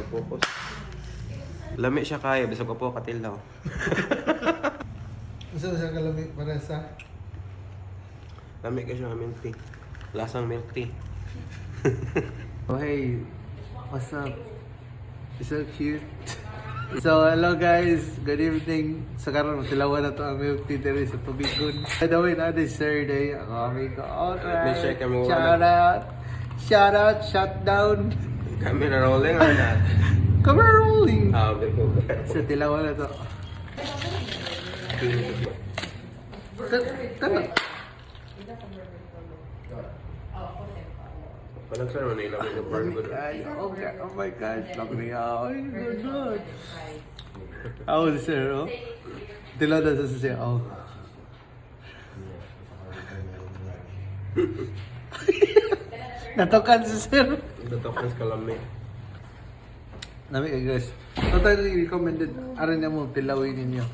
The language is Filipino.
focus. Lami siya kaya, bisa ko po katilaw. Gusto siya kalami para sa... Lami ka siya milk tea. Lasang milk tea. Oh, hey, what's up? You're so cute. So, hello guys. Good evening. Sa karon tilawan na to ang milk tea diri sa Tubigon. By the way, na this Saturday, ang aming ko. May share ka mo Shout out. Shout out. Shut down. Kami na rolling or not? Come on, rolling. Ah, okay po. So, tilawan na to. Tara. Walang sir, wala ilang yung burger. Okay, oh my gosh, laki ako. Good. Ako si sir, oh. Tilaw na sa siya, oh. Natokan si sir. Natokan sa kalami. Nami guys. Totally recommended. Aran niya mo, tilawin ninyo.